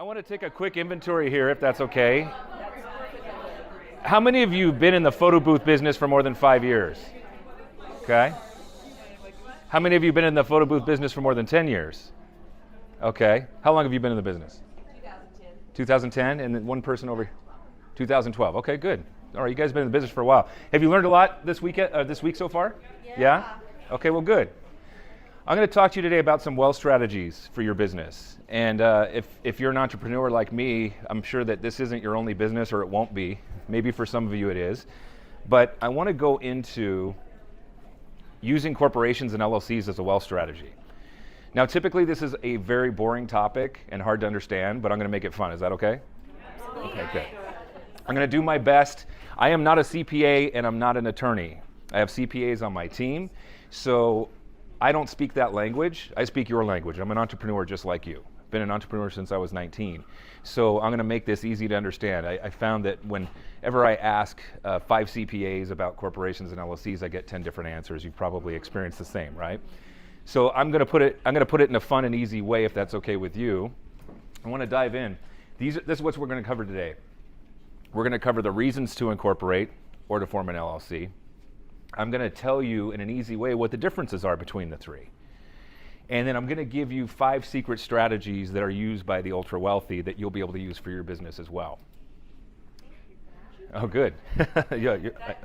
I want to take a quick inventory here, if that's okay. How many of you have been in the photo booth business for more than 5 years? Okay. How many of you have been in the photo booth business for more than 10 years? Okay. How long have you been in the business? 2010. 2010, and then one person over 2012. Okay, good. All right, you guys have been in the business for a while. Have you learned a lot this week so far? Yeah? Okay, well, good. I'm going to talk to you today about some wealth strategies for your business. And if you're an entrepreneur like me, I'm sure that this isn't your only business, or it won't be. Maybe for some of you it is. But I want to go into using corporations and LLCs as a wealth strategy. Now, typically this is a very boring topic and hard to understand, but I'm going to make it fun. Is that okay? Okay, good. I'm going to do my best. I am not a CPA and I'm not an attorney. I have CPAs on my team, so I don't speak that language. I speak your language. I'm an entrepreneur just like you. Been an entrepreneur since I was 19. So I'm going to make this easy to understand. I found that whenever I ask 5 CPAs about corporations and LLCs, I get 10 different answers. You've probably experienced the same, right? So I'm going to put it in a fun and easy way, if that's okay with you. I want to dive in. This is what we're going to cover today. We're going to cover the reasons to incorporate or to form an LLC. I'm going to tell you in an easy way what the differences are between the three. And then I'm going to give you 5 secret strategies that are used by the ultra wealthy that you'll be able to use for your business as well. Oh, good. Yeah,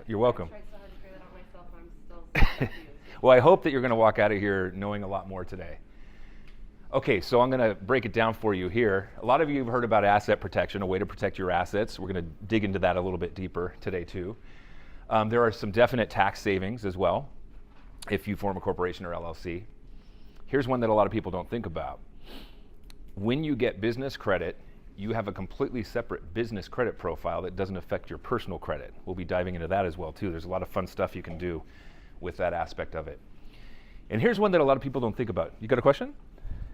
you're welcome. Well, I hope that you're going to walk out of here knowing a lot more today. Okay, so I'm going to break it down for you here. A lot of you have heard about asset protection, a way to protect your assets. We're going to dig into that a little bit deeper today too. There are some definite tax savings as well if you form a corporation or LLC. Here's one that a lot of people don't think about. When you get business credit, you have a completely separate business credit profile that doesn't affect your personal credit. We'll be diving into that as well too. There's a lot of fun stuff you can do with that aspect of it. And here's one that a lot of people don't think about. You got a question?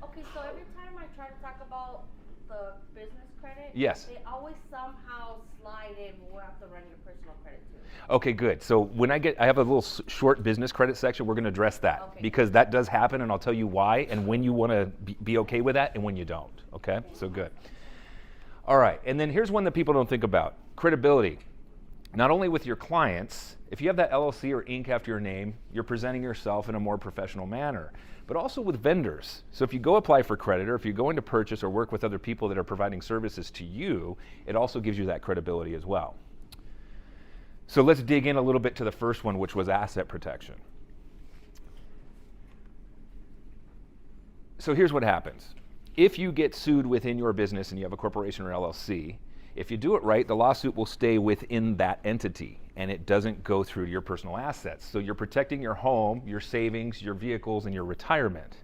Okay, so every time I try to talk about the business credit, yes, they always somehow slide in, we'll have to run your personal credit too. Okay, good. So when I have a little short business credit section, we're going to address that, okay, because that does happen, and I'll tell you why and when you want to be okay with that and when you don't. Okay, so good. All right, and then here's one that people don't think about: credibility. Not only with your clients, if you have that LLC or Inc. after your name, you're presenting yourself in a more professional manner, but also with vendors. So if you go apply for credit, or if you go into purchase or work with other people that are providing services to you, it also gives you that credibility as well. So let's dig in a little bit to the first one, which was asset protection. So here's what happens. If you get sued within your business and you have a corporation or LLC, if you do it right, the lawsuit will stay within that entity and it doesn't go through your personal assets. So you're protecting your home, your savings, your vehicles, and your retirement.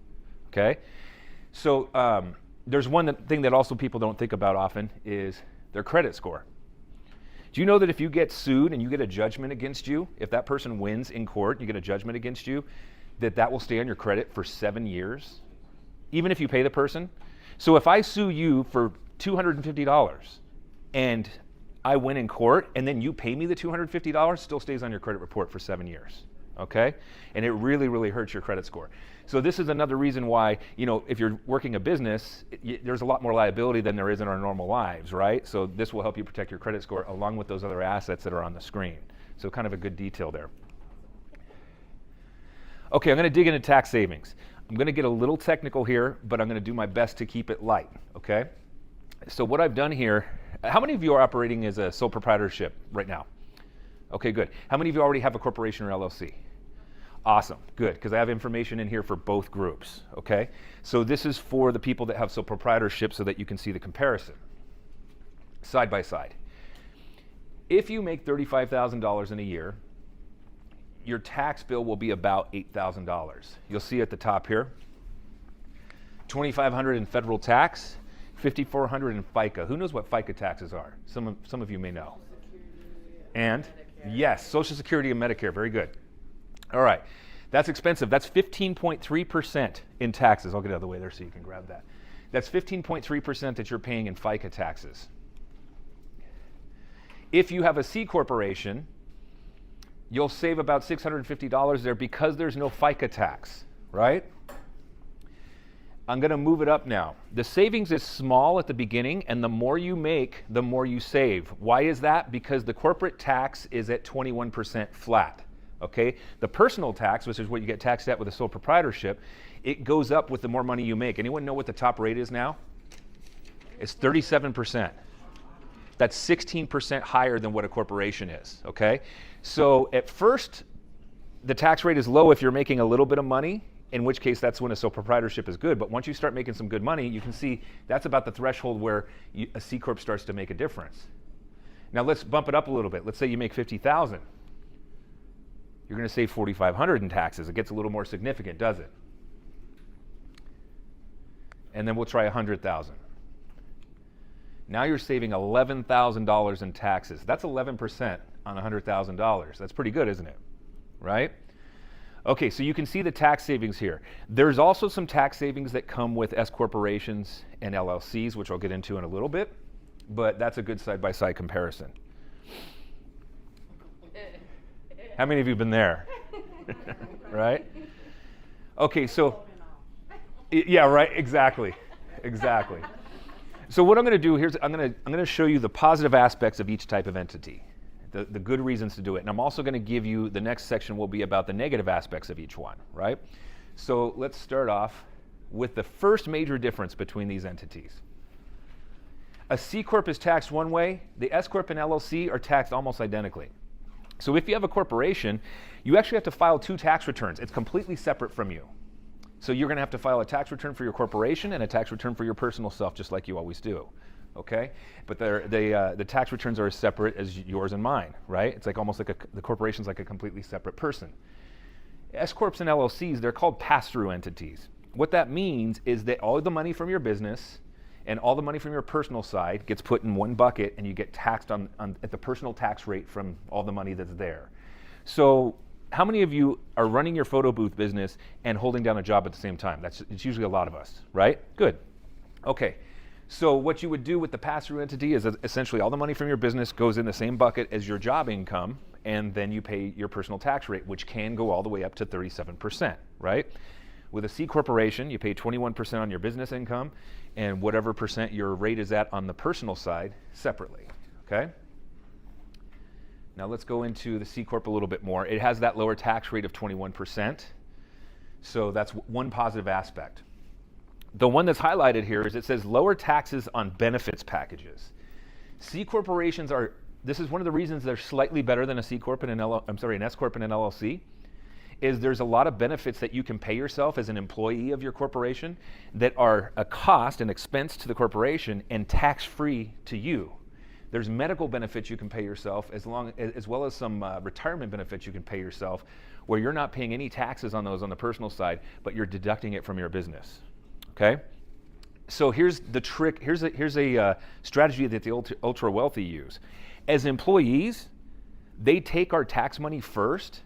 Okay? So there's one thing that also people don't think about often is their credit score. Do you know that if you get sued and you get a judgment against you, if that person wins in court, you get a judgment against you, that will stay on your credit for 7 years, even if you pay the person? So if I sue you for $250 and I win in court and then you pay me the $250, still stays on your credit report for 7 years, okay? And it really, really hurts your credit score. So this is another reason why, if you're working a business, there's a lot more liability than there is in our normal lives, right? So this will help you protect your credit score along with those other assets that are on the screen. So kind of a good detail there. Okay, I'm going to dig into tax savings. I'm going to get a little technical here, but I'm going to do my best to keep it light, okay? So what I've done here, how many of you are operating as a sole proprietorship right now? Okay, good. How many of you already have a corporation or LLC? Awesome, good, because I have information in here for both groups, okay? So this is for the people that have sole proprietorship so that you can see the comparison, side by side. If you make $35,000 in a year, your tax bill will be about $8,000. You'll see at the top here, $2,500 in federal tax, $5,400 in FICA. Who knows what FICA taxes are? Some of you may know. And yes, Social Security and Medicare, very good. All right, that's expensive. That's 15.3% in taxes. I'll get out of the way there so you can grab that. That's 15.3% that you're paying in FICA taxes. If you have a C corporation, you'll save about $650 there because there's no FICA tax, right? I'm going to move it up now. The savings is small at the beginning, and the more you make, the more you save. Why is that? Because the corporate tax is at 21% flat. Okay? The personal tax, which is what you get taxed at with a sole proprietorship, it goes up with the more money you make. Anyone know what the top rate is now? It's 37%. That's 16% higher than what a corporation is. Okay? So at first, the tax rate is low if you're making a little bit of money, in which case that's when a sole proprietorship is good. But once you start making some good money, you can see that's about the threshold where a C Corp starts to make a difference. Now let's bump it up a little bit. Let's say you make $50,000. You're going to save $4,500 in taxes. It gets a little more significant, does it? And then we'll try $100,000. Now you're saving $11,000 in taxes. That's 11% on $100,000. That's pretty good, isn't it? Right? Okay, so you can see the tax savings here. There's also some tax savings that come with S corporations and LLCs, which I'll get into in a little bit, but that's a good side-by-side comparison. How many of you have been there? Right? Okay, so, yeah, right, exactly. So what I'm going to do here is I'm going to show you the positive aspects of each type of entity. The good reasons to do it. And I'm also going to give you, the next section will be about the negative aspects of each one, right? So let's start off with the first major difference between these entities. A C Corp is taxed one way. The S Corp and LLC are taxed almost identically. So if you have a corporation, you actually have to file two tax returns. It's completely separate from you. So you're going to have to file a tax return for your corporation and a tax return for your personal self, just like you always do. Okay, but the tax returns are as separate as yours and mine, right? It's like almost like the corporation's like a completely separate person. S Corps and LLCs, they're called pass-through entities. What that means is that all the money from your business and all the money from your personal side gets put in one bucket, and you get taxed at the personal tax rate from all the money that's there. So how many of you are running your photo booth business and holding down a job at the same time? It's usually a lot of us, right? Good. Okay. So what you would do with the pass-through entity is essentially all the money from your business goes in the same bucket as your job income, and then you pay your personal tax rate, which can go all the way up to 37%, right? With a C corporation, you pay 21% on your business income, and whatever percent your rate is at on the personal side separately, okay? Now let's go into the C Corp a little bit more. It has that lower tax rate of 21%, so that's one positive aspect. The one that's highlighted here is it says lower taxes on benefits packages. C corporations are, this is one of the reasons they're slightly better than a C Corp and an S Corp and an LLC, is there's a lot of benefits that you can pay yourself as an employee of your corporation that are a cost, an expense to the corporation, and tax-free to you. There's medical benefits you can pay yourself, as well as some retirement benefits you can pay yourself, where you're not paying any taxes on those on the personal side, but you're deducting it from your business. Okay, so here's the trick. Here's a strategy that the ultra wealthy use. As employees, they take our tax money first.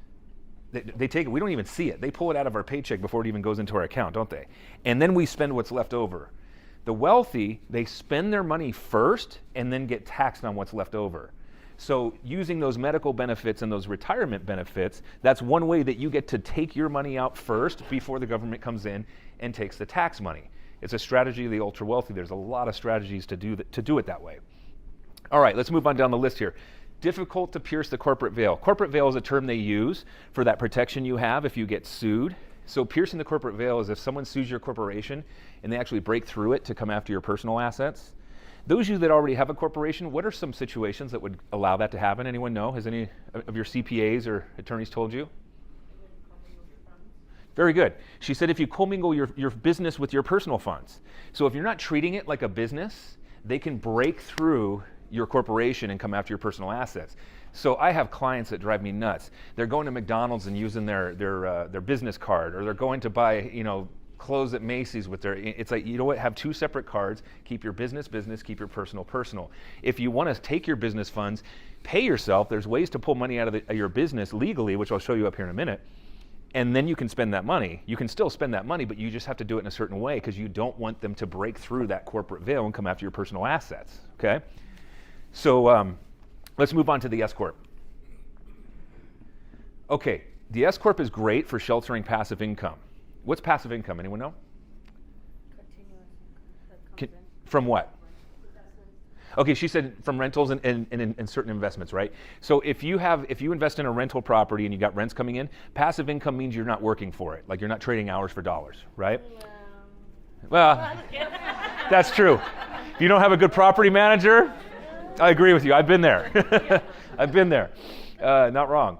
They take it. We don't even see it. They pull it out of our paycheck before it even goes into our account, don't they? And then we spend what's left over. The wealthy, they spend their money first and then get taxed on what's left over. So using those medical benefits and those retirement benefits, that's one way that you get to take your money out first before the government comes in and takes the tax money. It's a strategy of the ultra wealthy. There's a lot of strategies to do it that way. All right, let's move on down the list here. Difficult to pierce the corporate veil. Corporate veil is a term they use for that protection you have if you get sued. So piercing the corporate veil is if someone sues your corporation and they actually break through it to come after your personal assets. Those of you that already have a corporation, what are some situations that would allow that to happen? Anyone know? Has any of your CPAs or attorneys told you? Very good. She said if you commingle your business with your personal funds. So if you're not treating it like a business, they can break through your corporation and come after your personal assets. So I have clients that drive me nuts. They're going to McDonald's and using their business card, or they're going to buy, clothes at Macy's with their, it's like, you know what, have two separate cards, keep your business, keep your personal. If you want to take your business funds, pay yourself, there's ways to pull money out of your business legally, which I'll show you up here in a minute, and then you can spend that money. You can still spend that money, but you just have to do it in a certain way because you don't want them to break through that corporate veil and come after your personal assets, okay? So let's move on to the S Corp. Okay, the S Corp is great for sheltering passive income. What's passive income? Anyone know? comes in. From what? Okay, she said from rentals and certain investments, right? So if you invest in a rental property and you got rents coming in, passive income means you're not working for it. Like you're not trading hours for dollars, right? Well, that's true. If you don't have a good property manager, I agree with you. I've been there. I've been there. Not wrong.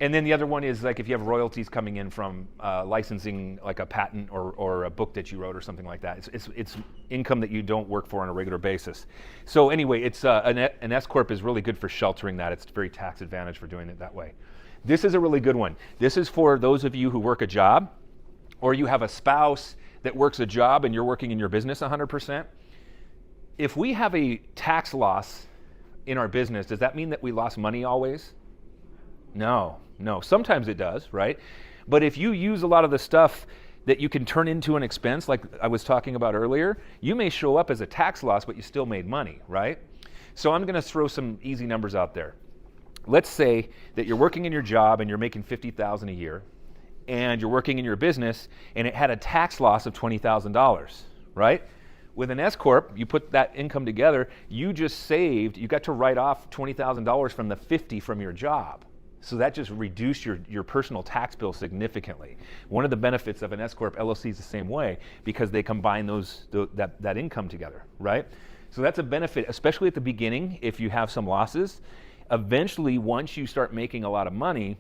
And then the other one is like if you have royalties coming in from licensing, like a patent or a book that you wrote or something like that. It's income that you don't work for on a regular basis. So anyway, it's an S corp is really good for sheltering that. It's very tax advantage for doing it that way. This is a really good one. This is for those of you who work a job, or you have a spouse that works a job and you're working in your business 100%. If we have a tax loss in our business, does that mean that we lost money always? No. Sometimes it does, right? But if you use a lot of the stuff that you can turn into an expense, like I was talking about earlier, you may show up as a tax loss, but you still made money, right? So I'm going to throw some easy numbers out there. Let's say that you're working in your job and you're making $50,000 a year, and you're working in your business and it had a tax loss of $20,000, right? With an S corp, you put that income together, you got to write off $20,000 from the 50 from your job. So that just reduced your personal tax bill significantly. One of the benefits of an S corp LLC is the same way because they combine that income together, right? So that's a benefit, especially at the beginning if you have some losses. Eventually, once you start making a lot of money,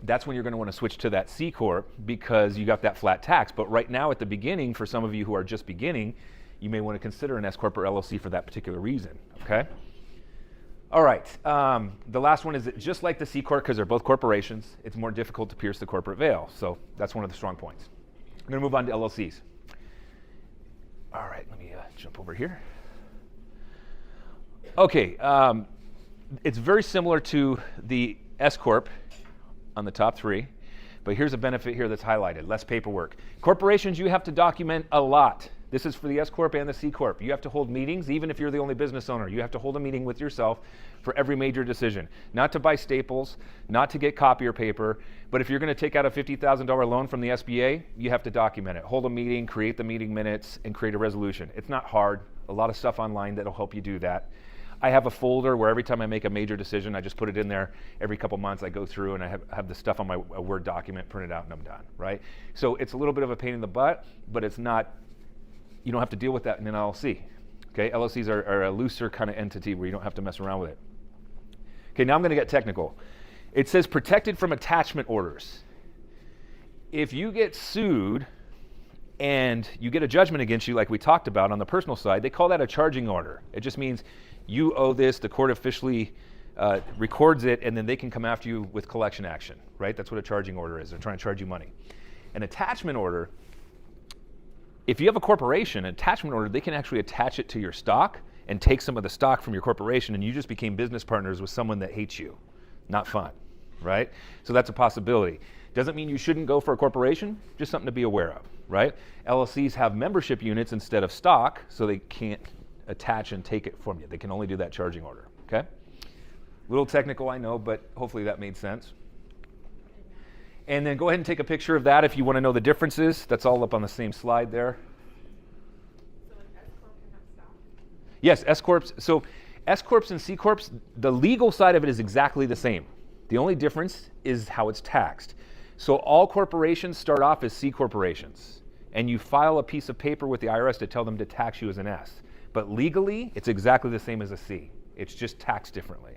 that's when you're going to want to switch to that C corp because you got that flat tax. But right now at the beginning, for some of you who are just beginning, you may want to consider an S corp or LLC for that particular reason, okay? All right, the last one is that just like the C corp, because they're both corporations, it's more difficult to pierce the corporate veil. So that's one of the strong points. I'm going to move on to LLCs. All right, let me jump over here. Okay, it's very similar to the S corp on the top three, but here's a benefit here that's highlighted: less paperwork. Corporations, you have to document a lot. This is for the S corp and the C corp. You have to hold meetings, even if you're the only business owner. You have to hold a meeting with yourself for every major decision. Not to buy staples, not to get copier paper, but if you're going to take out a $50,000 loan from the SBA, you have to document it. Hold a meeting, create the meeting minutes, and create a resolution. It's not hard. A lot of stuff online that'll help you do that. I have a folder where every time I make a major decision, I just put it in there. Every couple months I go through and I have the stuff on my Word document printed out and I'm done, right? So it's a little bit of a pain in the butt, but it's not. You don't have to deal with that in an LLC. Okay, LLCs are a looser kind of entity where you don't have to mess around with it. Okay, now I'm going to get technical. It says protected from attachment orders. If you get sued and you get a judgment against you like we talked about on the personal side, they call that a charging order. It just means you owe this, the court officially records it, and then they can come after you with collection action, right? That's what a charging order is. They're trying to charge you money. An attachment order, if you have a corporation, an attachment order, they can actually attach it to your stock and take some of the stock from your corporation, and you just became business partners with someone that hates you. Not fun, right? So that's a possibility. Doesn't mean you shouldn't go for a corporation, just something to be aware of, right? LLCs have membership units instead of stock, so they can't attach and take it from you. They can only do that charging order, okay? A little technical, I know, but hopefully that made sense. And then go ahead and take a picture of that if you want to know the differences. That's all up on the same slide there. So an S corp can have stock? Yes, S corps. So S corps and C corps, the legal side of it is exactly the same. The only difference is how it's taxed. So all corporations start off as C corporations, and you file a piece of paper with the IRS to tell them to tax you as an S. But legally, it's exactly the same as a C. It's just taxed differently.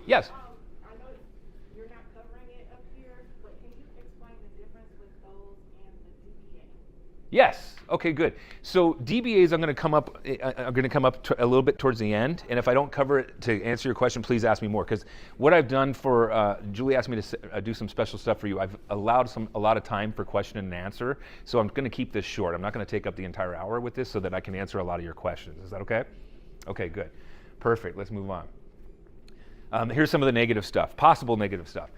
Yes? I know you're not covering it up here, but can you explain the difference with those and the DBA? Yes. Okay, good. So DBAs, I'm going to come up a little bit towards the end, and if I don't cover it to answer your question, please ask me more. Because what I've done for Julie asked me to do some special stuff for you. I've allowed a lot of time for question and answer, so I'm going to keep this short. I'm not going to take up the entire hour with this, so that I can answer a lot of your questions. Is that okay? Okay, good. Perfect. Let's move on. Here's some of the negative stuff, possible negative stuff.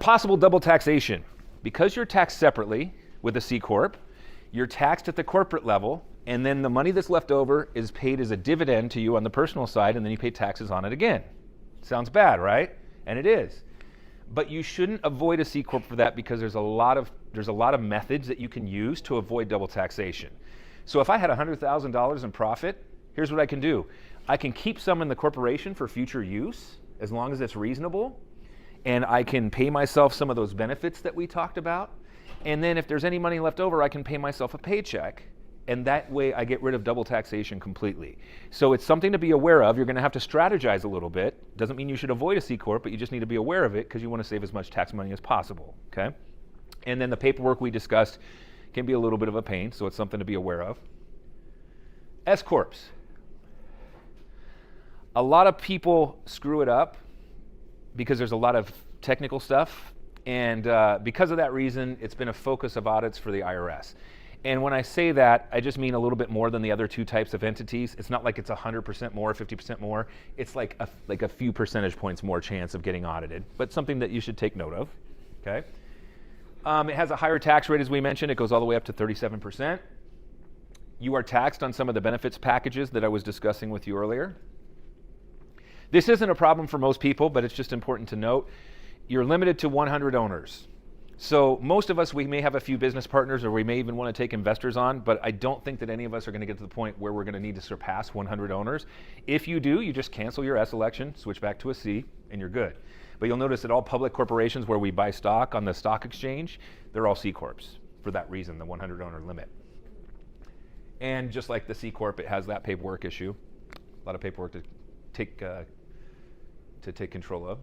Possible double taxation. Because you're taxed separately with a C corp, you're taxed at the corporate level, and then the money that's left over is paid as a dividend to you on the personal side, and then you pay taxes on it again. Sounds bad, right? And it is. But you shouldn't avoid a C corp for that, because there's a lot of There's a lot of methods that you can use to avoid double taxation. So if I had $100,000 in profit, here's what I can do. I can keep some in the corporation for future use, as long as it's reasonable, and I can pay myself some of those benefits that we talked about. And then if there's any money left over, I can pay myself a paycheck. And that way I get rid of double taxation completely. So it's something to be aware of. You're going to have to strategize a little bit. Doesn't mean you should avoid a C Corp, but you just need to be aware of it because you want to save as much tax money as possible, okay? And then the paperwork we discussed can be a little bit of a pain, so it's something to be aware of. S Corps. A lot of people screw it up because there's a lot of technical stuff, and because of that reason, it's been a focus of audits for the IRS. And when I say that, I just mean a little bit more than the other two types of entities. It's not like it's 100% more, 50% more. It's like a few percentage points more chance of getting audited, but something that you should take note of, okay? It has a higher tax rate, as we mentioned. It goes all the way up to 37%. You are taxed on some of the benefits packages that I was discussing with you earlier. This isn't a problem for most people, but it's just important to note. You're limited to 100 owners. So most of us, we may have a few business partners, or we may even want to take investors on, but I don't think that any of us are going to get to the point where we're going to need to surpass 100 owners. If you do, you just cancel your S election, switch back to a C, and you're good. But you'll notice that all public corporations where we buy stock on the stock exchange, they're all C Corps for that reason, the 100 owner limit. And just like the C Corp, it has that paperwork issue, a lot of paperwork to take control of.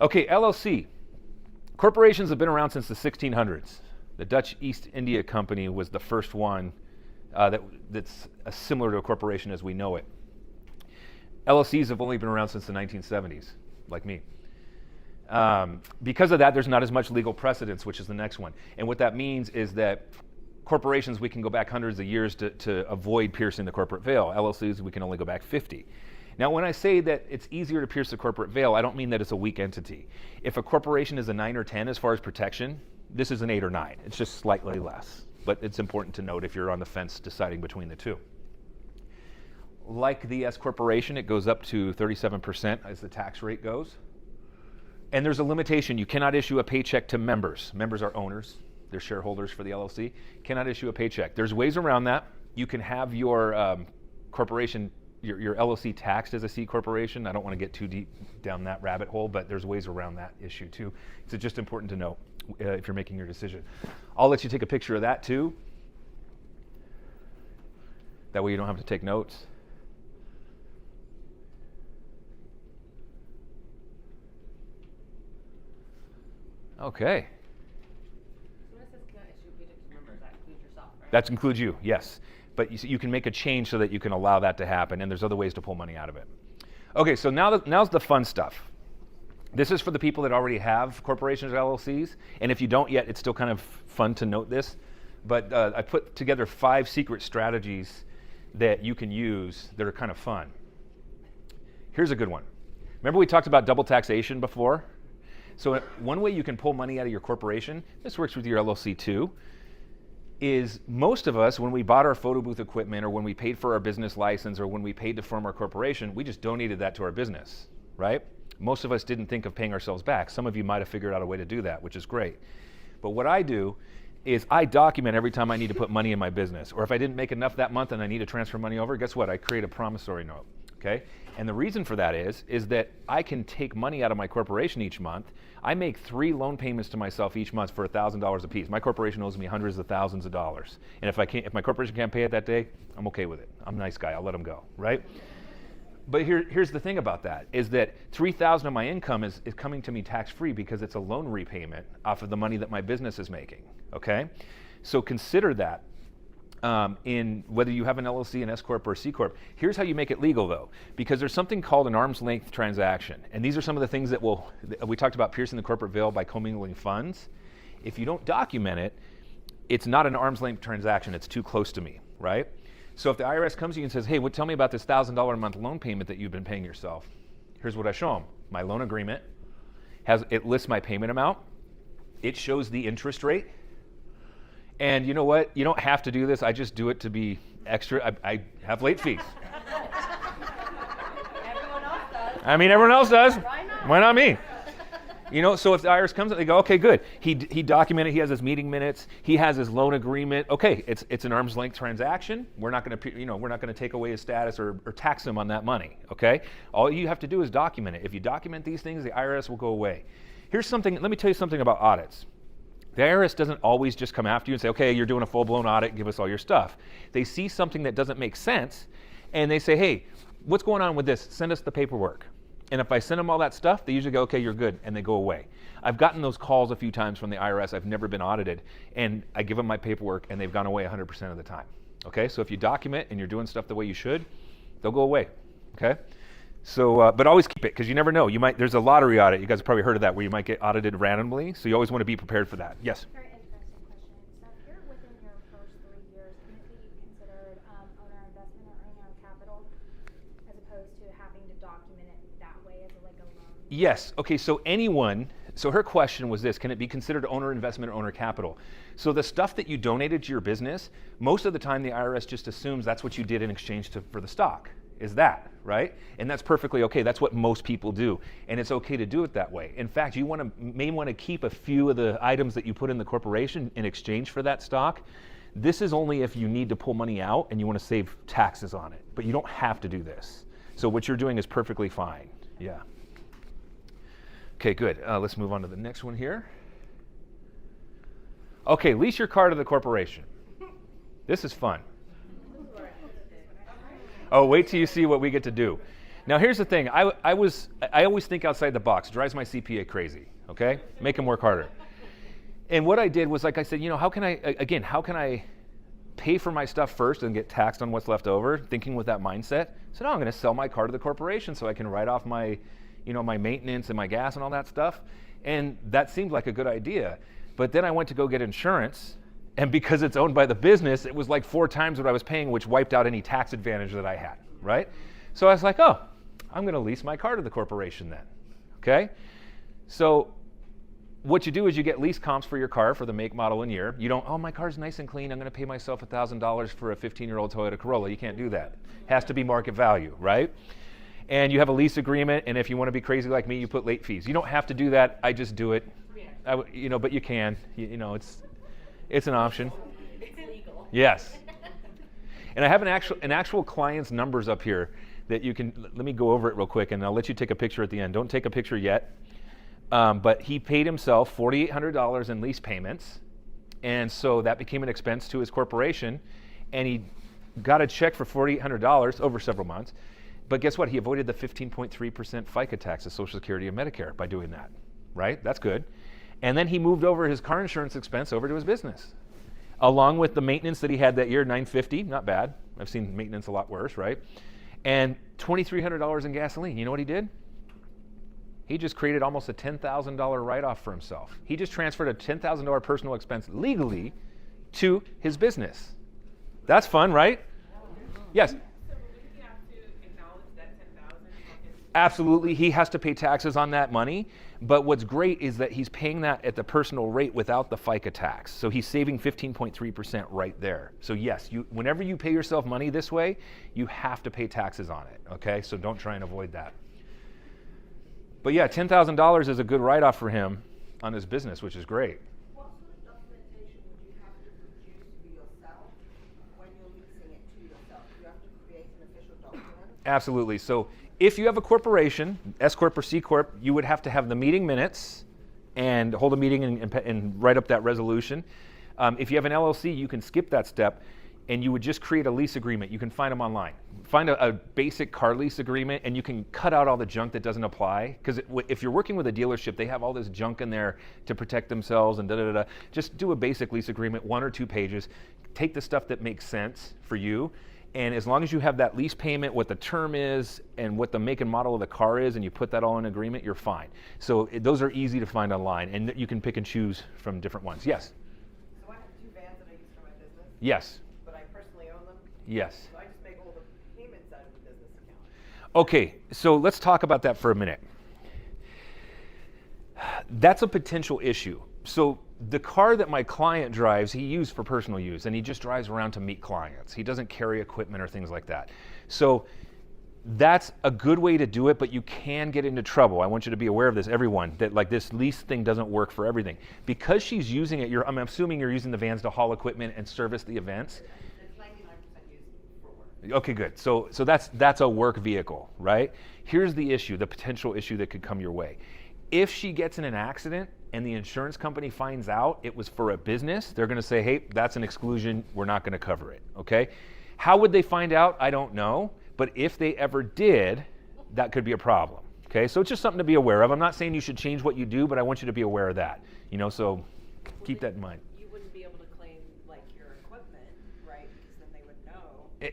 Okay, LLC. Corporations have been around since the 1600s. The Dutch East India Company was the first one that's similar to a corporation as we know it. LLCs have only been around since the 1970s, like me. Because of that, there's not as much legal precedence, which is the next one. And what that means is that corporations, we can go back hundreds of years to avoid piercing the corporate veil. LLCs, we can only go back 50. Now, when I say that it's easier to pierce the corporate veil, I don't mean that it's a weak entity. If a corporation is a 9 or 10 as far as protection, this is an 8 or 9. It's just slightly less. But it's important to note if you're on the fence deciding between the two. Like the S corporation, it goes up to 37% as the tax rate goes. And there's a limitation. You cannot issue a paycheck to members. Members are owners. They're shareholders for the LLC. Cannot issue a paycheck. There's ways around that. You can have your corporation, your LLC taxed as a C corporation. I don't want to get too deep down that rabbit hole, but there's ways around that issue too. It's just important to know if you're making your decision. I'll let you take a picture of that too. That way you don't have to take notes. Okay. So when it says cannot issue paycheck to members, that includes yourself, right? That includes you, yes. But you can make a change so that you can allow that to happen, and there's other ways to pull money out of it. Okay, so now's the fun stuff. This is for the people that already have corporations or LLCs, and if you don't yet, it's still kind of fun to note this. But I put together 5 secret strategies that you can use that are kind of fun. Here's a good one. Remember we talked about double taxation before? So one way you can pull money out of your corporation, this works with your LLC too, is most of us, when we bought our photo booth equipment or when we paid for our business license or when we paid to form our corporation, we just donated that to our business, right? Most of us didn't think of paying ourselves back. Some of you might have figured out a way to do that, which is great. But what I do is I document every time I need to put money in my business. Or if I didn't make enough that month and I need to transfer money over, guess what? I create a promissory note, okay? And the reason for that is that I can take money out of my corporation each month. I make 3 loan payments to myself each month for $1,000 a piece. My corporation owes me hundreds of thousands of dollars. And if my corporation can't pay it that day, I'm okay with it. I'm a nice guy, I'll let them go, right? But here's the thing about that, is that $3,000 of my income is coming to me tax-free because it's a loan repayment off of the money that my business is making, okay? So consider that. In whether you have an LLC, an S Corp, or a C Corp. Here's how you make it legal though, because there's something called an arm's length transaction. And these are some of the things that we talked about piercing the corporate veil by commingling funds. If you don't document it, it's not an arm's length transaction, it's too close to me, right? So if the IRS comes to you and says, hey, tell me about this $1,000 a month loan payment that you've been paying yourself. Here's what I show them. My loan agreement, it lists my payment amount, it shows the interest rate. And you know what? You don't have to do this. I just do it to be extra. I have late fees. Everyone else does. I mean, everyone else does. Why not? Why not me? You know, so if the IRS comes, they go, okay, good. He documented. He has his meeting minutes. He has his loan agreement. Okay, it's an arm's length transaction. We're not going to, we're not going to take away his status or tax him on that money. Okay, all you have to do is document it. If you document these things, the IRS will go away. Here's something. Let me tell you something about audits. The IRS doesn't always just come after you and say, okay, you're doing a full-blown audit. Give us all your stuff. They see something that doesn't make sense, and they say, hey, what's going on with this? Send us the paperwork. And if I send them all that stuff, they usually go, okay, you're good, and they go away. I've gotten those calls a few times from the IRS. I've never been audited, and I give them my paperwork, and they've gone away 100% of the time. Okay, so if you document and you're doing stuff the way you should, they'll go away. Okay, so but always keep it, because you never know. You might. There's a lottery audit. You guys have probably heard of that, where you might get audited randomly. So you always want to be prepared for that. Yes. Very interesting question. So if you're within your first 3 years, can it be considered owner investment or owner capital, as opposed to having to document it that way as like a loan? Yes. Okay. So anyone. So her question was this: can it be considered owner investment or owner capital? So the stuff that you donated to your business, most of the time the IRS just assumes that's what you did in exchange for the stock. Is that right? And that's perfectly okay. That's what most people do, and it's okay to do it that way. In fact, you may want to keep a few of the items that you put in the corporation in exchange for that stock. This is only if you need to pull money out and you want to save taxes on it, but you don't have to do this. So what you're doing is perfectly fine. Yeah. Okay, good. Let's move on to the next one here. Okay, lease your car to the corporation. This is fun. Oh, wait till you see what we get to do. Now, here's the thing. I always think outside the box. It drives my CPA crazy, okay? Make him work harder. And what I did was, like I said, how can I pay for my stuff first and get taxed on what's left over, thinking with that mindset? So now I'm going to sell my car to the corporation so I can write off my, my maintenance and my gas and all that stuff. And that seemed like a good idea. But then I went to go get insurance, and because it's owned by the business, it was like 4 times what I was paying, which wiped out any tax advantage that I had, right? So I was like, oh, I'm going to lease my car to the corporation then, okay? So what you do is you get lease comps for your car for the make, model, and year. You don't, oh, my car's nice and clean. I'm going to pay myself $1,000 for a 15-year-old Toyota Corolla. You can't do that. It has to be market value, right? And you have a lease agreement, and if you want to be crazy like me, you put late fees. You don't have to do that. I just do it. But you can. It's an option. It's illegal. Yes. And I have an actual client's numbers up here that you can, let me go over it real quick, and I'll let you take a picture at the end. Don't take a picture yet. But he paid himself $4,800 in lease payments, and so that became an expense to his corporation, and he got a check for $4,800 over several months. But guess what? He avoided the 15.3% FICA tax of Social Security and Medicare by doing that, right? That's good. And then he moved over his car insurance expense over to his business, along with the maintenance that he had that year, $950, not bad. I've seen maintenance a lot worse, right? And $2,300 in gasoline. You know what he did? He just created almost a $10,000 write-off for himself. He just transferred a $10,000 personal expense legally to his business. That's fun, right? Yes? Absolutely, he has to pay taxes on that money, but what's great is that he's paying that at the personal rate without the FICA tax. So he's saving 15.3% right there. So yes, whenever you pay yourself money this way, you have to pay taxes on it, okay? So don't try and avoid that. But yeah, $10,000 is a good write-off for him on his business, which is great. What sort of documentation would you have to produce for yourself when you're leasing it to yourself? Do you have to create an official document? Absolutely. So if you have a corporation, S Corp or C Corp, you would have to have the meeting minutes and hold a meeting and write up that resolution. If you have an LLC, you can skip that step, and you would just create a lease agreement. You can find them online. Find a basic car lease agreement, and you can cut out all the junk that doesn't apply. Because if you're working with a dealership, they have all this junk in there to protect themselves and da-da-da-da. Just do a basic lease agreement, 1 or 2 pages. Take the stuff that makes sense for you. And as long as you have that lease payment, what the term is, and what the make and model of the car is, and you put that all in agreement, you're fine. So those are easy to find online, and you can pick and choose from different ones. Yes? So I have 2 vans that I use for my business. Yes. But I personally own them. Yes. So I just make all the payments out of the business account. Okay, so let's talk about that for a minute. That's a potential issue. So the car that my client drives, he used for personal use, and he just drives around to meet clients. He doesn't carry equipment or things like that. So That's a good way to do it, but you can get into trouble. I want you to be aware of this, everyone, that like this lease thing doesn't work for everything. Because she's using it, I'm assuming you're using the vans to haul equipment and service the events. It's 99% used for work. Okay, good. So that's a work vehicle, right? Here's the issue, the potential issue that could come your way. If she gets in an accident and the insurance company finds out it was for a business, they're going to say, hey, that's an exclusion. We're not going to cover it, okay? How would they find out? I don't know. But if they ever did, that could be a problem, okay? So it's just something to be aware of. I'm not saying you should change what you do, but I want you to be aware of that, so keep that in mind. You wouldn't be able to claim like your equipment, right? Because then they would know.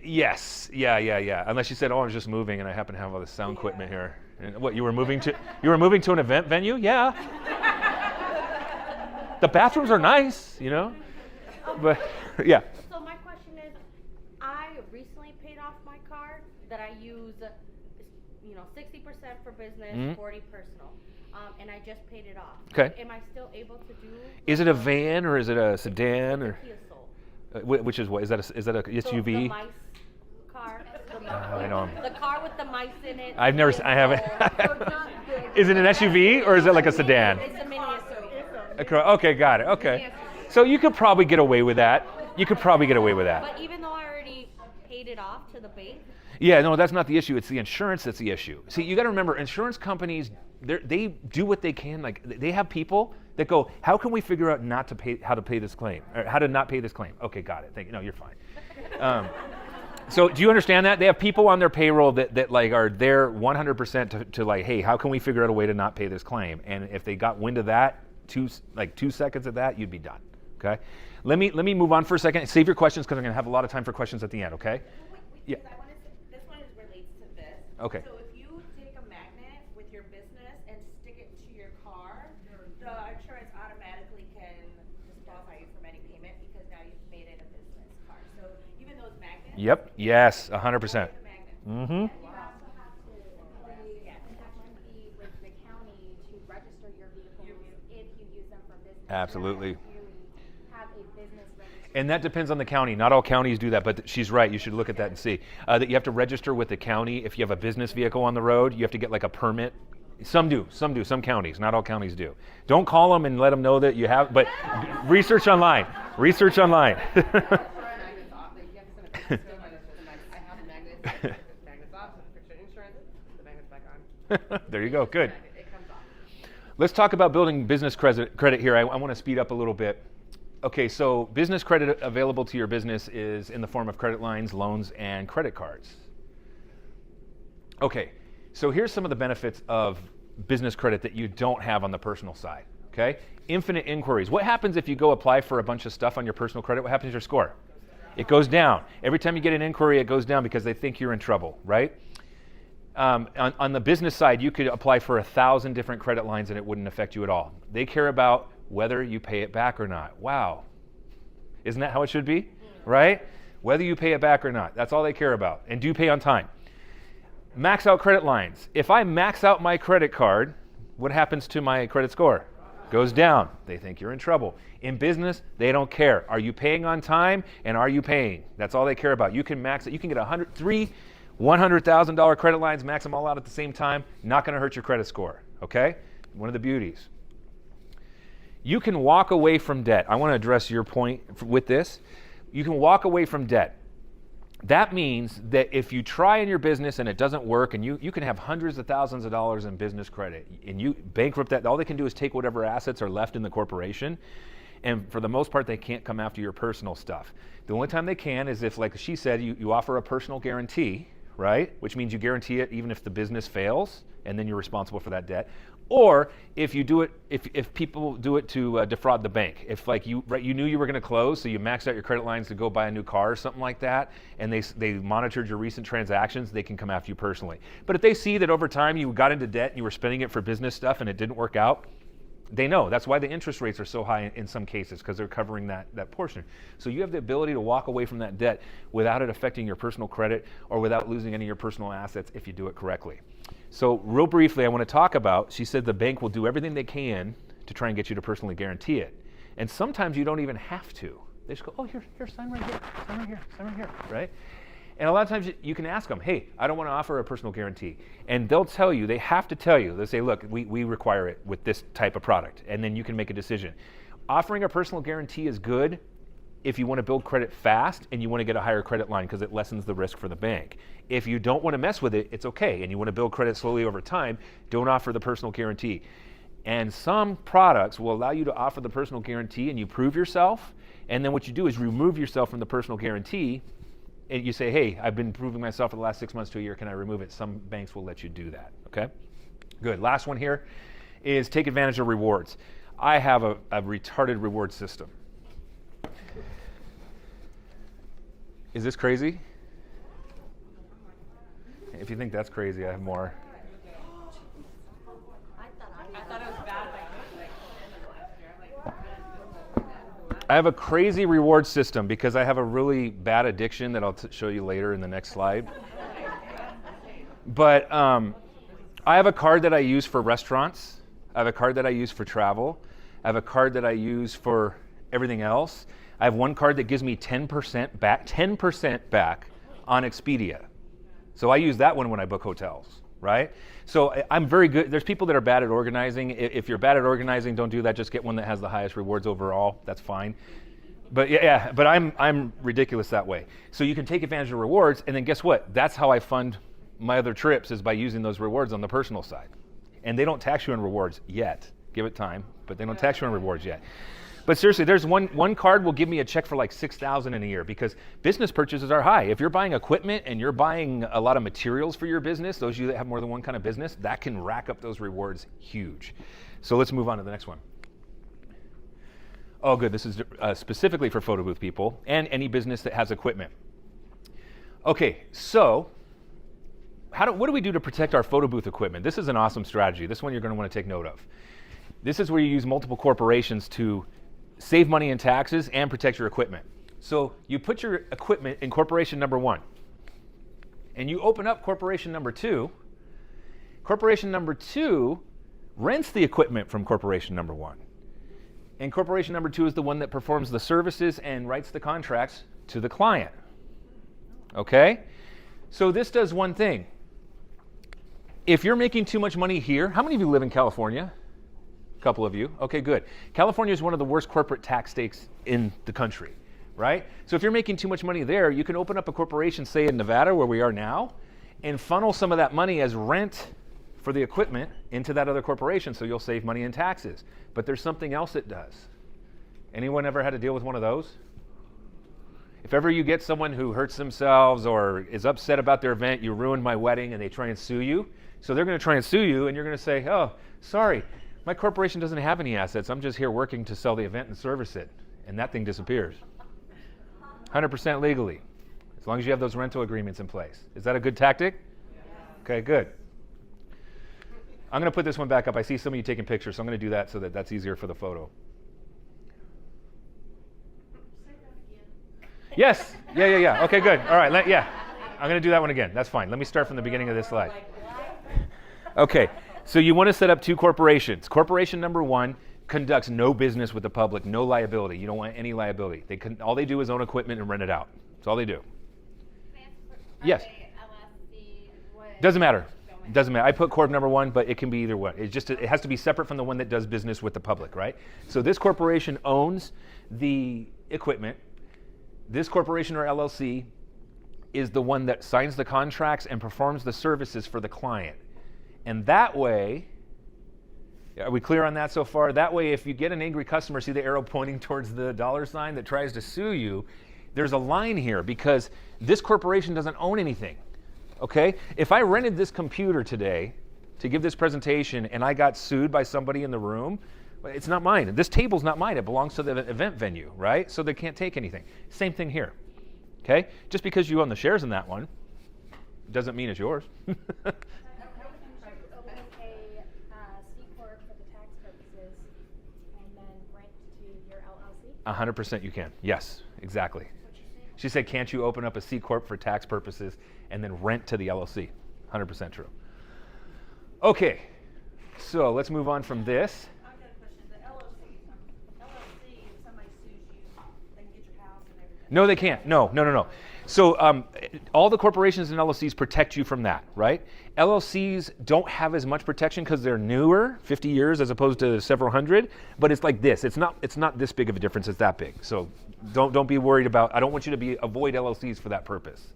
Yes, yeah. Unless you said, oh, I was just moving and I happen to have all this sound equipment here. And what, you were moving to an event venue? Yeah. The bathrooms are nice, but yeah. So my question is, I recently paid off my car that I use, 60% for business, 40 personal, and I just paid it off. Okay. Am I still able to do? Is it a van or is it a sedan or Kia Soul. which is what? Is that a SUV? So the mice car. I know. The car with the mice in it. I haven't. So it's not big. Is it an SUV or is it like a sedan? It's a mini SUV. Okay, got it. Okay. So you could probably get away with that. But even though I already paid it off to the bank. Yeah, no, that's not the issue. It's the insurance that's the issue. See, you got to remember, insurance companies, they do what they can. Like, they have people that go, how can we figure out how to pay this claim, or how to not pay this claim? Okay, got it. Thank you. No, you're fine. So do you understand that? They have people on their payroll that like are there 100% to like, hey, how can we figure out a way to not pay this claim? And if they got wind of that, 2 seconds of that, you'd be done. Okay. Let me move on for a second. Save your questions because I'm going to have a lot of time for questions at the end. Okay. Yeah. I want to say, this one relates to this. Okay. So if you take a magnet with your business and stick it to your car, the insurance automatically can disqualify you from any payment because now you've made it a business car. So even those magnets. Yep. Yes. 100%. Magnets. Mm-hmm. You also have to pay a connection fee with the county to register your vehicles if you use them for business. Absolutely. You have a business registration. And that depends on the county. Not all counties do that, but she's right. You should look at that and see that you have to register with the county. If you have a business vehicle on the road, you have to get like a permit. Some do. Some counties. Not all counties do. Don't call them and let them know that you have, but research online. Research online. There you go. Good. Let's talk about building business credit here. I want to speed up a little bit. Okay, so business credit available to your business is in the form of credit lines, loans, and credit cards. Okay, so here's some of the benefits of business credit that you don't have on the personal side. Okay, infinite inquiries. What happens if you go apply for a bunch of stuff on your personal credit? What happens to your score? It goes down. Every time you get an inquiry, it goes down because they think you're in trouble, right? On the business side, you could apply for 1,000 different credit lines and it wouldn't affect you at all. They care about whether you pay it back or not. Wow. Isn't that how it should be? Right? Whether you pay it back or not. That's all they care about. And do pay on time. Max out credit lines. If I max out my credit card, what happens to my credit score? Goes down. They think you're in trouble. In business, they don't care. Are you paying on time and are you paying? That's all they care about. You can max it. You can get $100,000 credit lines, max them all out at the same time. Not going to hurt your credit score. Okay? One of the beauties. You can walk away from debt. I want to address your point with this. You can walk away from debt. That means that if you try in your business and it doesn't work, and you can have hundreds of thousands of dollars in business credit, and you bankrupt that, all they can do is take whatever assets are left in the corporation, and for the most part, they can't come after your personal stuff. The only time they can is if, like she said, you offer a personal guarantee, right? Which means you guarantee it even if the business fails, and then you're responsible for that debt. Or if you do it, if people do it to defraud the bank, if like you knew you were going to close, so you maxed out your credit lines to go buy a new car or something like that, and they monitored your recent transactions, they can come after you personally. But if they see that over time you got into debt and you were spending it for business stuff and it didn't work out, they know. That's why the interest rates are so high in some cases, because they're covering that portion. So you have the ability to walk away from that debt without it affecting your personal credit or without losing any of your personal assets if you do it correctly. So real briefly, I want to talk about, she said the bank will do everything they can to try and get you to personally guarantee it. And sometimes you don't even have to. They just go, oh, here, sign right here, sign right here, sign right here, right? And a lot of times you can ask them, hey, I don't want to offer a personal guarantee. And they'll tell you, they have to tell you, they'll say, look, we require it with this type of product. And then you can make a decision. Offering a personal guarantee is good if you want to build credit fast and you want to get a higher credit line because it lessens the risk for the bank. If you don't want to mess with it, it's okay. And you want to build credit slowly over time, don't offer the personal guarantee. And some products will allow you to offer the personal guarantee and you prove yourself. And then what you do is remove yourself from the personal guarantee and you say, hey, I've been proving myself for the last 6 months to a year, can I remove it? Some banks will let you do that, okay? Good, last one here is take advantage of rewards. I have a retarded reward system. Is this crazy? If you think that's crazy, I have more. I thought it was bad I have a crazy reward system because I have a really bad addiction that I'll show you later in the next slide. But I have a card that I use for restaurants. I have a card that I use for travel. I have a card that I use for everything else. I have one card that gives me 10% back on Expedia. So I use that one when I book hotels, right? So I'm very good. There's people that are bad at organizing. If you're bad at organizing, don't do that. Just get one that has the highest rewards overall. That's fine. But but I'm ridiculous that way. So you can take advantage of rewards, and then guess what? That's how I fund my other trips is by using those rewards on the personal side. And they don't tax you on rewards yet. Give it time, but they don't tax you on rewards yet. But seriously, there's one card will give me a check for like $6,000 in a year because business purchases are high. If you're buying equipment and you're buying a lot of materials for your business, those of you that have more than one kind of business, that can rack up those rewards huge. So let's move on to the next one. Oh, good. This is specifically for photo booth people and any business that has equipment. Okay, so what do we do to protect our photo booth equipment? This is an awesome strategy. This one you're going to want to take note of. This is where you use multiple corporations to save money in taxes and protect your equipment. So you put your equipment in corporation number 1, and you open up corporation number 2. Corporation number 2 rents the equipment from corporation number 1. And corporation number 2 is the one that performs the services and writes the contracts to the client. Okay? So this does one thing. If you're making too much money here, how many of you live in California? A couple of you. Okay, good. California is one of the worst corporate tax states in the country, right? So if you're making too much money there, you can open up a corporation, say in Nevada, where we are now, and funnel some of that money as rent for the equipment into that other corporation, so you'll save money in taxes. But there's something else it does. Anyone ever had to deal with one of those? If ever you get someone who hurts themselves or is upset about their event, you ruined my wedding, and they try and sue you. So they're going to try and sue you, and you're going to say, oh, sorry, my corporation doesn't have any assets. I'm just here working to sell the event and service it. And that thing disappears. 100% legally, as long as you have those rental agreements in place. Is that a good tactic? Okay, good. I'm going to put this one back up. I see some of you taking pictures, so I'm going to do that so that that's easier for the photo. Yes. Yeah. Okay, good. All right. I'm going to do that one again. That's fine. Let me start from the beginning of this slide. Okay. So you want to set up 2 corporations. Corporation number 1 conducts no business with the public, no liability. You don't want any liability. All they do is own equipment and rent it out. That's all they do. Yes. Doesn't matter. Doesn't matter. I put corp number 1, but it can be either one. It has to be separate from the one that does business with the public, right? So this corporation owns the equipment. This corporation or LLC is the one that signs the contracts and performs the services for the client. And that way, are we clear on that so far? That way, if you get an angry customer, see the arrow pointing towards the $ that tries to sue you, there's a line here because this corporation doesn't own anything, okay? If I rented this computer today to give this presentation and I got sued by somebody in the room, it's not mine. This table's not mine. It belongs to the event venue, right? So they can't take anything. Same thing here, okay? Just because you own the shares in that one doesn't mean it's yours. C corp for the tax purposes and then rent to your LLC? 100% you can. Yes, exactly. She said, can't you open up a C corp for tax purposes and then rent to the LLC? 100% true. Okay, so let's move on from this. I've got a question. The LLC, if somebody sues you, they can get your house and everything. No, they can't. No. So all the corporations and LLCs protect you from that, right? LLCs don't have as much protection because they're newer, 50 years as opposed to several hundred. But it's like this. It's not this big of a difference. It's that big. So don't be worried about. I don't want you to avoid LLCs for that purpose.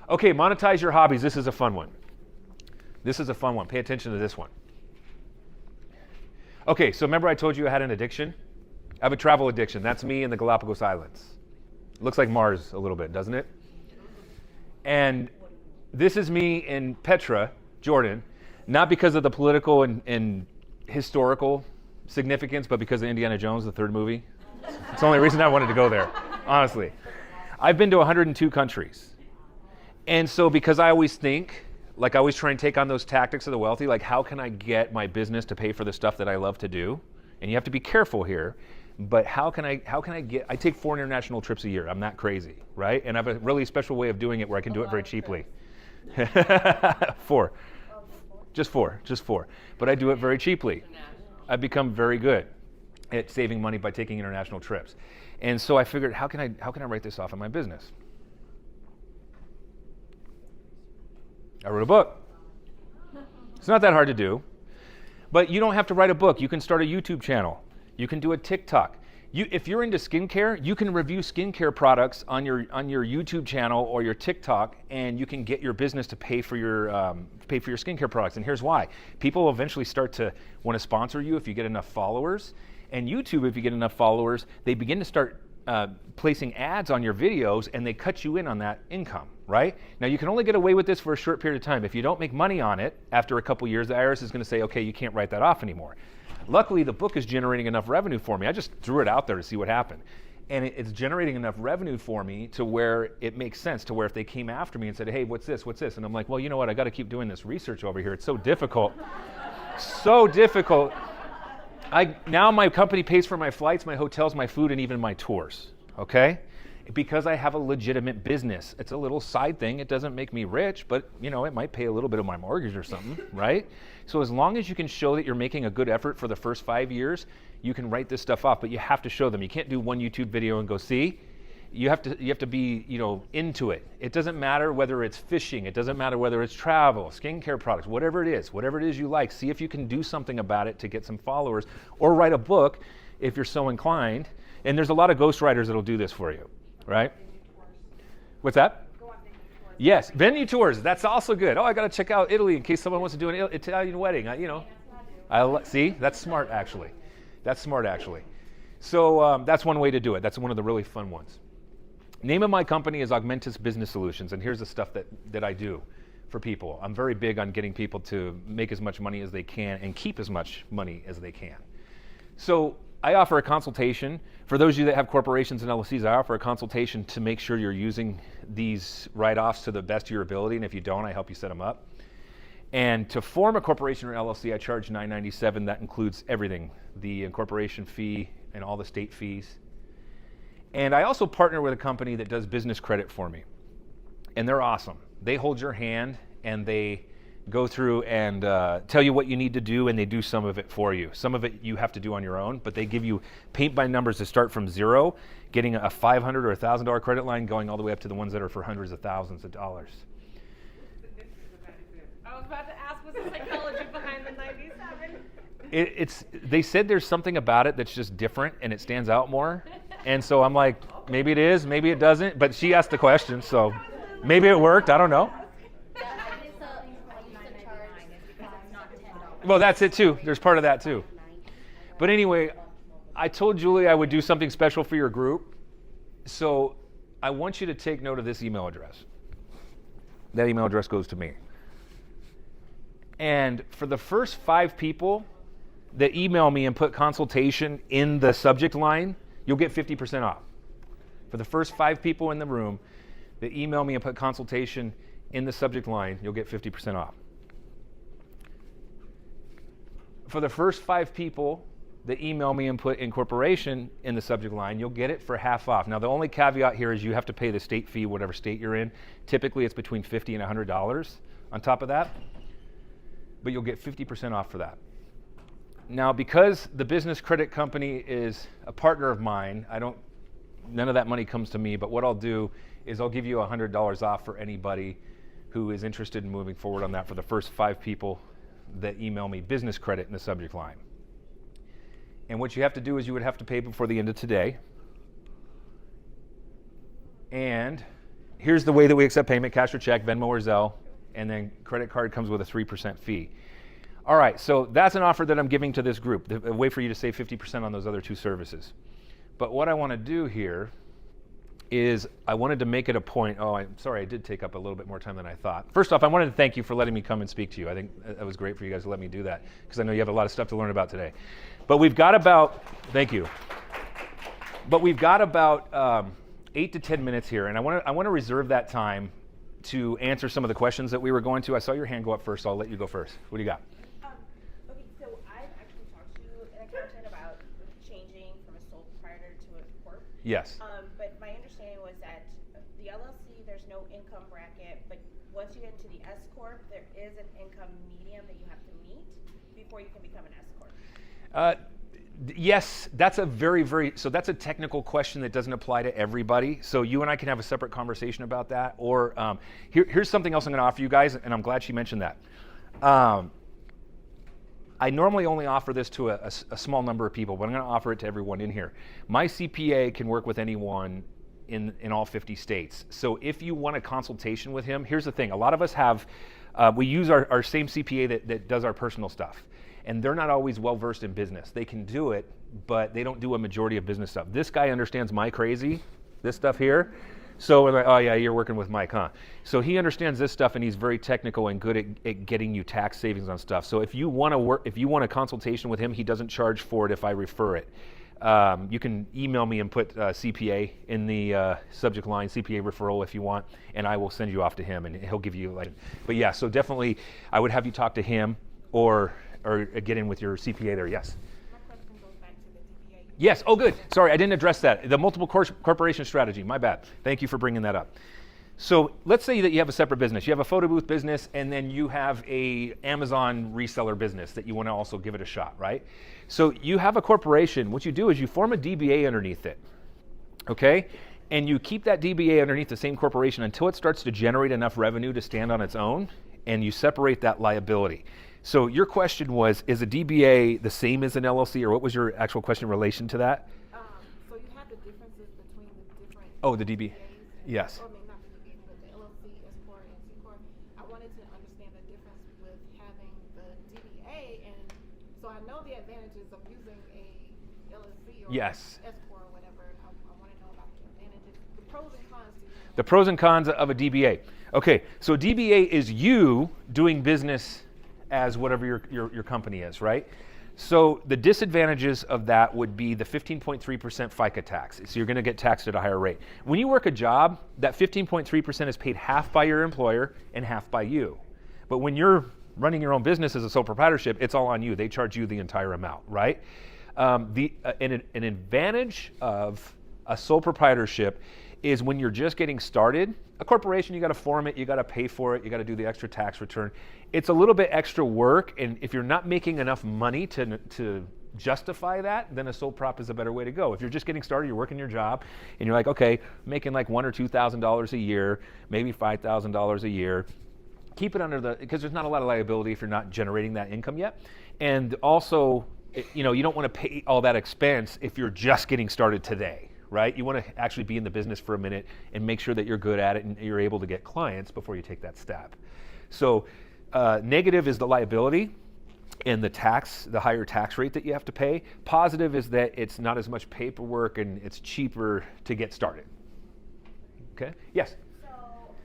Okay, monetize your hobbies. This is a fun one. Pay attention to this one. Okay, so remember I told you I had an addiction? I have a travel addiction. That's me in the Galapagos Islands. Looks like Mars a little bit, doesn't it? And this is me in Petra, Jordan, not because of the political and historical significance, but because of Indiana Jones, the third movie. It's the only reason I wanted to go there, honestly. I've been to 102 countries. And so because I always think, like I always try and take on those tactics of the wealthy, like how can I get my business to pay for the stuff that I love to do? And you have to be careful here. But how can I I take 4 international trips a year. I'm that crazy, right? And I have a really special way of doing it where I can do it very cheaply. 4. Just four. But I do it very cheaply. I've become very good at saving money by taking international trips. And so I figured, how can I write this off in my business? I wrote a book. It's not that hard to do. But you don't have to write a book. You can start a YouTube channel. You can do a TikTok. If you're into skincare, you can review skincare products on your YouTube channel or your TikTok, and you can get your business to pay for your skincare products. And here's why: people will eventually start to want to sponsor you if you get enough followers. And YouTube, if you get enough followers, they begin to start placing ads on your videos, and they cut you in on that income. Right? Now you can only get away with this for a short period of time. If you don't make money on it, after a couple years, the IRS is going to say, okay, you can't write that off anymore. Luckily, the book is generating enough revenue for me. I just threw it out there to see what happened. And it's generating enough revenue for me to where it makes sense, to where if they came after me and said, hey, what's this? And I'm like, well, you know what? I got to keep doing this research over here. It's so difficult. So difficult. Now my company pays for my flights, my hotels, my food, and even my tours. Okay? Because I have a legitimate business. It's a little side thing. It doesn't make me rich, but it might pay a little bit of my mortgage or something, right? So as long as you can show that you're making a good effort for the first 5 years, you can write this stuff off, but you have to show them. You can't do one YouTube video and go, see? You have to be, into it. It doesn't matter whether it's fishing, it doesn't matter whether it's travel, skincare products, whatever it is you like. See if you can do something about it to get some followers, or write a book if you're so inclined. And there's a lot of ghostwriters that'll do this for you. Right? What's that? Yes, venue tours. That's also good. Oh, I got to check out Italy in case someone wants to do an Italian wedding. See, that's smart actually. So that's one way to do it. That's one of the really fun ones. Name of my company is Augmentus Business Solutions, and here's the stuff that I do for people. I'm very big on getting people to make as much money as they can and keep as much money as they can. So I offer a consultation. For those of you that have corporations and LLCs, I offer a consultation to make sure you're using these write-offs to the best of your ability, and if you don't, I help you set them up. And to form a corporation or LLC, I charge $997. That includes everything, the incorporation fee and all the state fees. And I also partner with a company that does business credit for me. And they're awesome. They hold your hand, and they go through and tell you what you need to do, and they do some of it for you. Some of it you have to do on your own, but they give you paint by numbers to start from zero, getting a $500 or $1,000 credit line, going all the way up to the ones that are for hundreds of thousands of dollars. I was about to ask, what's the psychology behind the 97? They said there's something about it that's just different, and it stands out more. And so I'm like, maybe it is, maybe it doesn't. But she asked the question, so maybe it worked. I don't know. Well, that's it too. There's part of that too. But anyway, I told Julie I would do something special for your group. So I want you to take note of this email address. That email address goes to me. And for the first 5 people that email me and put consultation in the subject line, you'll get 50% off. For the first 5 people in the room that email me and put consultation in the subject line, you'll get 50% off. For the first 5 people that email me and put incorporation in the subject line, you'll get it for half off. Now, the only caveat here is you have to pay the state fee, whatever state you're in. Typically, it's between $50 and $100 on top of that. But you'll get 50% off for that. Now, because the business credit company is a partner of mine, I don't none of that money comes to me, but what I'll do is I'll give you $100 off for anybody who is interested in moving forward on that for the first 5 people that email me business credit in the subject line. And what you have to do is you would have to pay before the end of today. And here's the way that we accept payment: cash or check, Venmo or Zelle, and then credit card comes with a 3% fee. All right, so that's an offer that I'm giving to this group, a way for you to save 50% on those other 2 services. But what I want to do here is I wanted to make it a point. Oh, I'm sorry, I did take up a little bit more time than I thought. First off, I wanted to thank you for letting me come and speak to you. I think that was great for you guys to let me do that, because I know you have a lot of stuff to learn about today. But we've got about, thank you. But we've got about 8 to 10 minutes here, and I want to reserve that time to answer some of the questions that we were going to. I saw your hand go up first, so I'll let you go first. What do you got? Okay, so I've actually talked to an accountant about changing from a sole proprietor to a corp. Yes. But my understanding was that the LLC, there's no income bracket, but once you get into the S corp, there is an income median that you have to meet before you can become an S corp. Yes, that's that's a technical question that doesn't apply to everybody. So you and I can have a separate conversation about that. Or here's something else I'm going to offer you guys, and I'm glad she mentioned that. I normally only offer this to a small number of people, but I'm going to offer it to everyone in here. My CPA can work with anyone in all 50 states. So if you want a consultation with him, here's the thing. A lot of us have, we use our same CPA that does our personal stuff. And they're not always well-versed in business. They can do it, but they don't do a majority of business stuff. This guy understands my crazy, this stuff here. So we're like, oh yeah, you're working with Mike, huh? So he understands this stuff, and he's very technical and good at getting you tax savings on stuff. So if you want a consultation with him, he doesn't charge for it if I refer it. You can email me and put CPA in the subject line, CPA referral if you want, and I will send you off to him, and he'll give you but yeah, so definitely I would have you talk to him or get in with your CPA there. Yes? My question goes back to the DBA. Yes. Oh, good. Sorry, I didn't address that. The multiple corporation strategy. My bad. Thank you for bringing that up. So let's say that you have a separate business. You have a photo booth business, and then you have a Amazon reseller business that you want to also give it a shot, right? So you have a corporation. What you do is you form a DBA underneath it, okay? And you keep that DBA underneath the same corporation until it starts to generate enough revenue to stand on its own, and you separate that liability. So your question was, is a DBA the same as an LLC, or what was your actual question in relation to that? So you have the differences between the different. Oh, the DBA. DBAs, Yes. Or maybe not the DBAs, but the LLC, S corp, and C corp. I wanted to understand the difference with having the DBA, and so I know the advantages of using a LLC or Yes. S corp or whatever. I want to know about the advantages, the pros and cons to using. The pros and cons of a DBA. Okay, so DBA is you doing business as whatever your company is, right? So the disadvantages of that would be the 15.3% FICA tax. So you're going to get taxed at a higher rate. When you work a job, that 15.3% is paid half by your employer and half by you. But when you're running your own business as a sole proprietorship, it's all on you. They charge you the entire amount, right? An advantage of a sole proprietorship is when you're just getting started. A corporation, you got to form it, you got to pay for it, you got to do the extra tax return. It's a little bit extra work, and if you're not making enough money to justify that, then a sole prop is a better way to go. If you're just getting started, you're working your job, and you're like, okay, making like $1,000 or $2,000 a year, maybe $5,000 a year, keep it under because there's not a lot of liability if you're not generating that income yet. And also, you don't want to pay all that expense if you're just getting started today. Right? You want to actually be in the business for a minute and make sure that you're good at it and you're able to get clients before you take that step. So negative is the liability and the higher tax rate that you have to pay. Positive is that it's not as much paperwork and it's cheaper to get started. Okay? Yes? So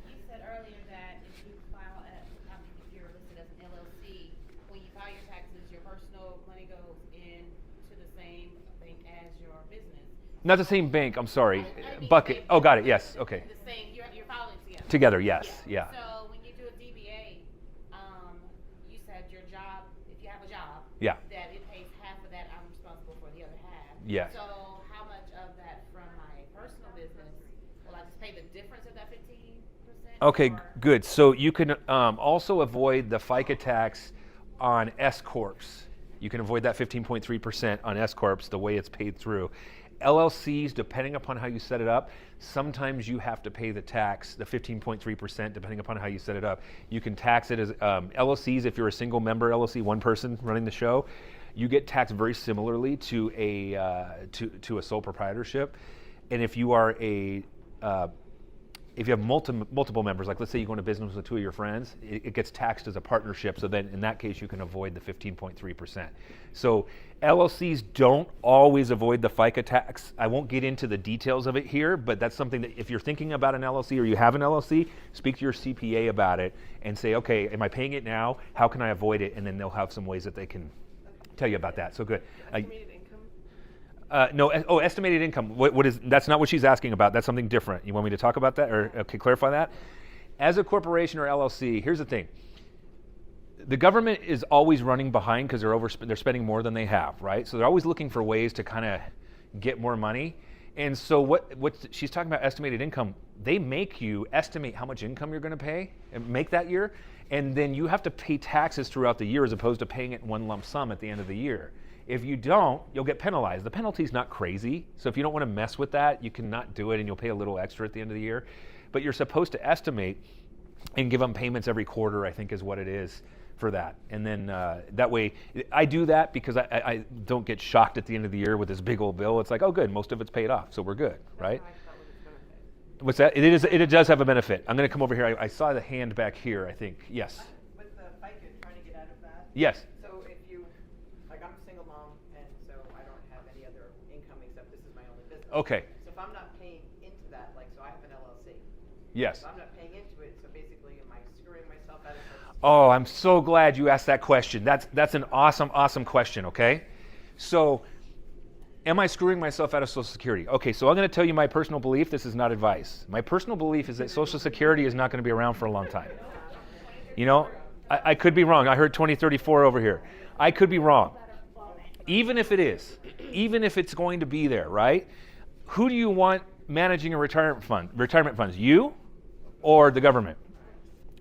you said earlier that if you file if you're listed as an LLC, when you file your taxes, your personal money goes into the same bank as your business. Not the same bank, I'm sorry. I mean, Bucket. same- Oh, got it. Yes. Okay. The same, you're filing together. Together, yes. Yeah. So when you do a DBA, you said your job, if you have a job, Yeah. that it pays half of that, I'm responsible for the other half. Yes. So how much of that from my personal business, will I just pay the difference of that 15%? Okay, or- good. So you can also avoid the FICA tax on S corps. You can avoid that 15.3% on S corps, the way it's paid through. LLCs, depending upon how you set it up, sometimes you have to pay the tax, the 15.3%, depending upon how you set it up. You can tax it as LLCs. If you're a single member LLC, one person running the show, you get taxed very similarly to a sole proprietorship. And if you are if you have multiple members, like let's say you go into business with two of your friends, it gets taxed as a partnership. So then in that case, you can avoid the 15.3%. So LLCs don't always avoid the FICA tax. I won't get into the details of it here, but that's something that if you're thinking about an LLC or you have an LLC, speak to your CPA about it and say, okay, am I paying it now? How can I avoid it? And then they'll have some ways that they can tell you about that. So good. Estimated income? No, estimated income. What is? That's not what she's asking about. That's something different. You want me to talk about that, or clarify that? As a corporation or LLC, here's the thing. The government is always running behind because they're spending more than they have, right? So they're always looking for ways to kind of get more money. And so what she's talking about estimated income, they make you estimate how much income you're going to pay and make that year, and then you have to pay taxes throughout the year as opposed to paying it in one lump sum at the end of the year. If you don't, you'll get penalized. The penalty's not crazy, so if you don't want to mess with that, you can not do it and you'll pay a little extra at the end of the year. But you're supposed to estimate and give them payments every quarter, I think is what it is for that. And then that way, I do that because I don't get shocked at the end of the year with this big old bill. It's like, oh good, most of it's paid off, so we're good, right? What's that? It does have a benefit. I'm going to come over here. I saw the hand back here, I think. Yes? With the FICA, trying to get out of that. Yes. So if you, like I'm a single mom, and so I don't have any other income except this is my only business. Okay. So if I'm not paying into that, like, so I have an LLC. Yes. So I'm not paying into it, so basically am I screwing myself out of it? Oh, I'm so glad you asked that question. That's an awesome question, okay? So, am I screwing myself out of Social Security? Okay, so I'm going to tell you my personal belief. This is not advice. My personal belief is that Social Security is not going to be around for a long time. You know, I could be wrong. I heard 2034 over here. I could be wrong. Even if it is, even if it's going to be there, right? Who do you want managing a retirement funds? You or the government?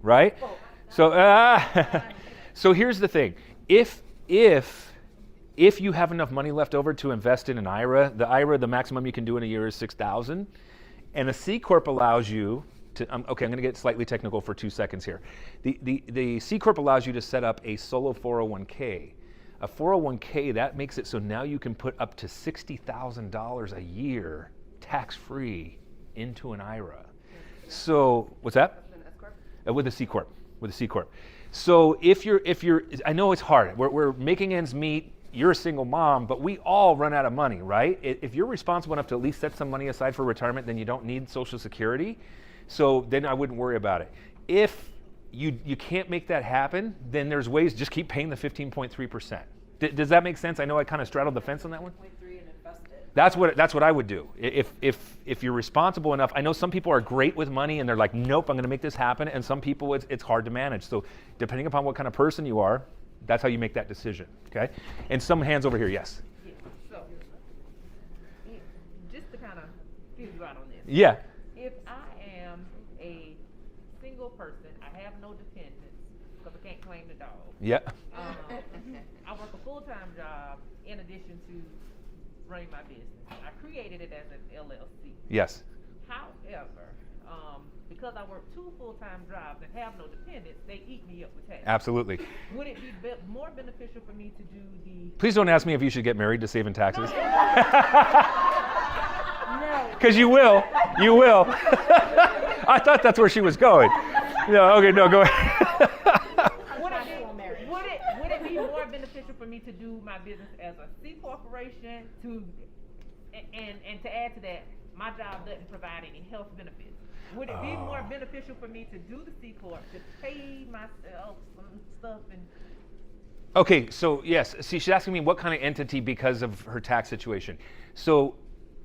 Right? So, so here's the thing. If you have enough money left over to invest in an IRA, the maximum you can do in a year is $6,000, and a C corp allows you to. Okay, I'm going to get slightly technical for 2 seconds here. The C corp allows you to set up a solo 401k. A 401k, that makes it so now you can put up to $60,000 a year tax-free into an IRA. So what's that? With a C corp. With a C corp. So if you're, I know it's hard. We're making ends meet. You're a single mom, but we all run out of money, right? If you're responsible enough to at least set some money aside for retirement, then you don't need Social Security. So then I wouldn't worry about it. If you can't make that happen, then there's ways. Just keep paying the 15.3%. Does that make sense? I know I kind of straddled the fence on that one. 0.3 and invest it. That's what I would do. If you're responsible enough, I know some people are great with money and they're like, nope, I'm going to make this happen. And some people it's hard to manage. So depending upon what kind of person you are, that's how you make that decision. Okay. And some hands over here, yes. So, just to kind of fill you out on this. Yeah. If I am a single person, I have no dependents because I can't claim the dog. Yeah. I work a full-time job in addition to running my business. I created it as an LLC. Yes. However, because I work 2 full-time jobs and have no dependents, they eat me up with taxes. Absolutely. Would it be more beneficial for me to do the... Please don't ask me if you should get married to save in taxes. No. Because you will. You will. I thought that's where she was going. No, okay, no, go ahead. Would it be more beneficial for me to do my business as a C corporation and to add to that, my job doesn't provide any health benefits? Would it be more beneficial for me to do the C corp, to pay myself some stuff and... Okay, so yes, see, she's asking me what kind of entity because of her tax situation. So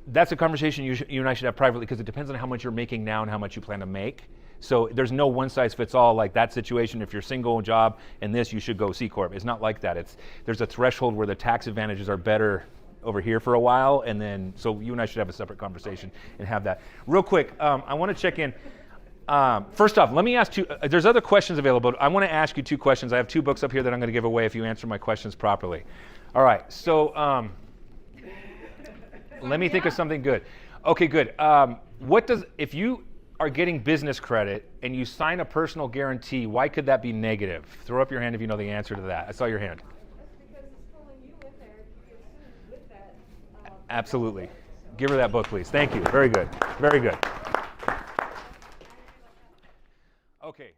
that's a conversation you and I should have privately because it depends on how much you're making now and how much you plan to make. So there's no one size fits all like that situation. If you're single job and this, you should go C corp. It's not like that. There's a threshold where the tax advantages are better over here for a while, and then so you and I should have a separate conversation and have that. Real quick, I want to check in. First off, let me ask you, there's other questions available. I want to ask you 2 questions. I have 2 books up here that I'm going to give away if you answer my questions properly. All right, so Let me think of something good. Okay, good. If you are getting business credit and you sign a personal guarantee, why could that be negative? Throw up your hand if you know the answer to that. I saw your hand. That's because it's pulling you in there if you get sued with that. Absolutely. Give her that book, please. Thank you. Very good. Very good. Okay.